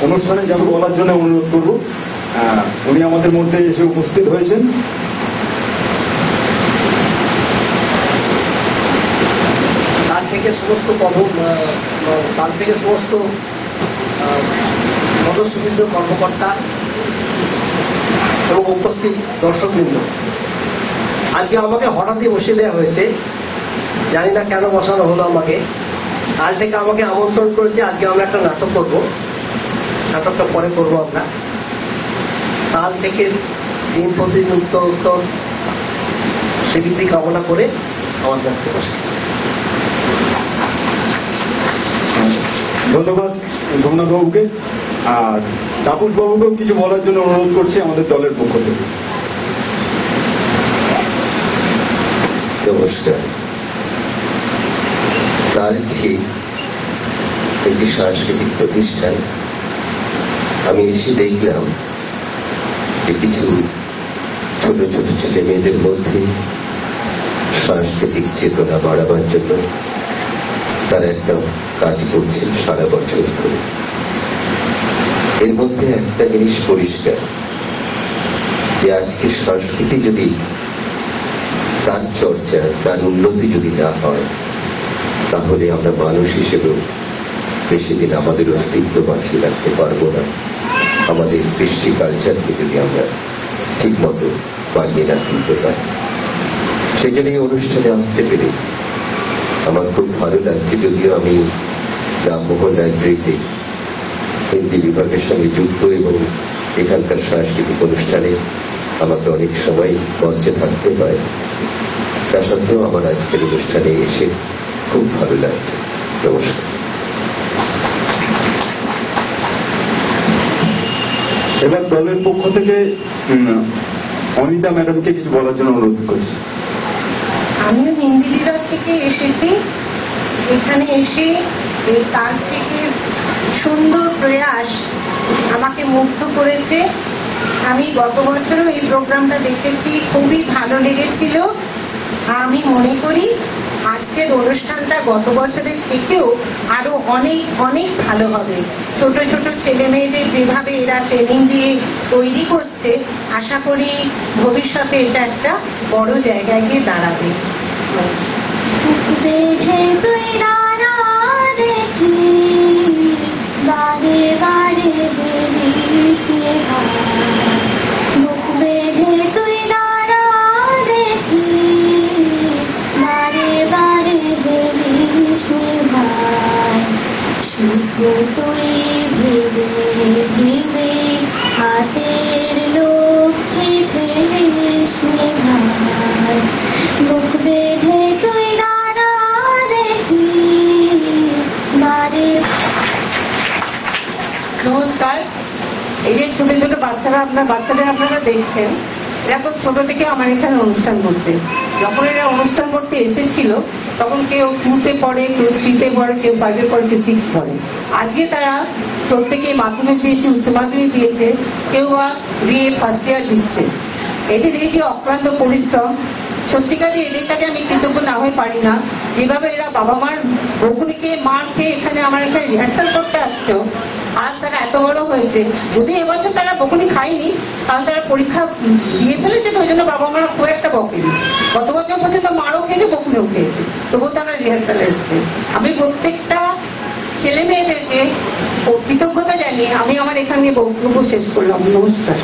অনুষ্ঠানে যাবো বলার জন্য অনুরোধ করব। উনি আমাদের মধ্যে এসে উপস্থিত হয়েছেন। তার থেকে সমস্ত পদস্থিত কর্মকর্তা এবং উপস্থিত দর্শকবৃন্দ, আজকে আমাকে হঠাৎই বসিয়ে দেওয়া হয়েছে, জানি না কেন বসানো হলো আমাকে। কাল থেকে আমাকে আমন্ত্রণ করেছে, আজকে আমরা একটা নাটক করব, নাটকটা পরে করবো আমরা। কাল থেকে দিন প্রতিদিন উত্তর সেদিকে কামনা করে আমার বক্তব্য। ধন্যবাদ সোমনাথ বাবুকে। আর তাপস বাবুকেও কিছু বলার জন্য অনুরোধ করছি আমাদের দলের পক্ষ থেকে। নমস্কার। কাল ঠিক একটি সাংস্কৃতিক প্রতিষ্ঠান আমি এসে দেখলাম যে কিছু ছোট ছোট ছেলে মেয়েদের মধ্যে সাংস্কৃতিক চেতনা বাড়াবার জন্য তারা একটা কাজ করছেন সারা বছর ধরে। এর মধ্যে একটা জিনিস পরিষ্কার, যে আজকে সংস্কৃতি যদি তার চর্চা, তার উন্নতি যদি না হয়, তাহলে আমরা মানুষ হিসেবেও বেশি দিন আমাদের অস্তিত্ব বাঁচিয়ে রাখতে পারবো না। আমাদের কৃষ্টি কালচারকে যদি আমরা ঠিক মতো বাড়িয়ে না তুলতে পারি। সেই জন্য এই অনুষ্ঠানে আসতে পেরে আমার খুব ভালো লাগছে। যদিও আমি রামমোহন লাইব্রেরিতে হিন্দি বিভাগের সঙ্গে যুক্ত এবং এখানকার সাংস্কৃতিক অনুষ্ঠানে আমাকে অনেক সময় মঞ্চে থাকতে হয়, তা সত্ত্বেও আমার আজকের অনুষ্ঠানে এসে খুব ভালো লাগছে। নমস্কার। এবার দলের পক্ষ থেকে অনিতা ম্যাডামকে কিছু বলার জন্য অনুরোধ করছি। আমিও হিন্দি বিভাগ থেকে এসেছি। এখানে এসে তার থেকে সুন্দর প্রয়াস আমাকে মুগ্ধ করেছে। আমি গত বছরও এই প্রোগ্রামটা দেখেছি, খুবই ভালো লেগেছিল। আমি মনে করি আজকের অনুষ্ঠানটা গত বছরের থেকেও আরো অনেক অনেক ভালো হবে। ছোট ছোট ছেলে মেয়েদের যেভাবে এরা ট্রেনিং দিয়ে তৈরি করছে, আশা করি ভবিষ্যতে এটা একটা বড় জায়গায় গিয়ে দাঁড়াবে। বারে বারে বেরিস মুখ বেঁধে তুই দাঁড়া দেখি, বারে বারে বেরিস ভাই, শুধু তুই ভেবে দিবি হাতের লক্ষ্মী আপনার বাচ্চাদের আপনারা দেখছেন, এরা খুব ছোট থেকে আমার এখানে অনুষ্ঠান করছে। যখন এরা অনুষ্ঠান করতে এসেছিল তখন কেউ 2-তে পড়ে, কেউ 3-তে পড়ে, কেউ 5-এ পড়ে, কেউ 6 পড়ে। আজকে তারা প্রত্যেকেই মাধ্যমিক দিয়েছে, উচ্চ মাধ্যমিক দিয়েছে, কেউ বা বিএ ফার্স্ট ইয়ার দিচ্ছে। এদের এই যে অক্লান্ত পরিশ্রম, সত্যিকারে এদের কাছে আমি কৃতজ্ঞ না হয়ে পারি না। যেভাবে এরা বাবা মার বকুনিকে মার খেয়ে এখানে আমার এখানে রিহার্সাল করতে আসতো, আর তারা এত বড় হয়েছে। যদি এবছর তারা বকুনি খায়নি, কারণ তারা পরীক্ষা দিয়ে ফেলেছে, তো ওই জন্য বাবা মারা খুব একটা বকেনি। গত বছর পর্যন্ত মারও খেয়েছে, বকুনিও খেয়েছে, তবুও তারা রিহার্সালে এসছে। আমি প্রত্যেকটা ছেলে মেয়েদেরকে কৃতজ্ঞতা জানিয়ে আমি আমার এখানে বক্তব্য শেষ করলাম। নমস্কার।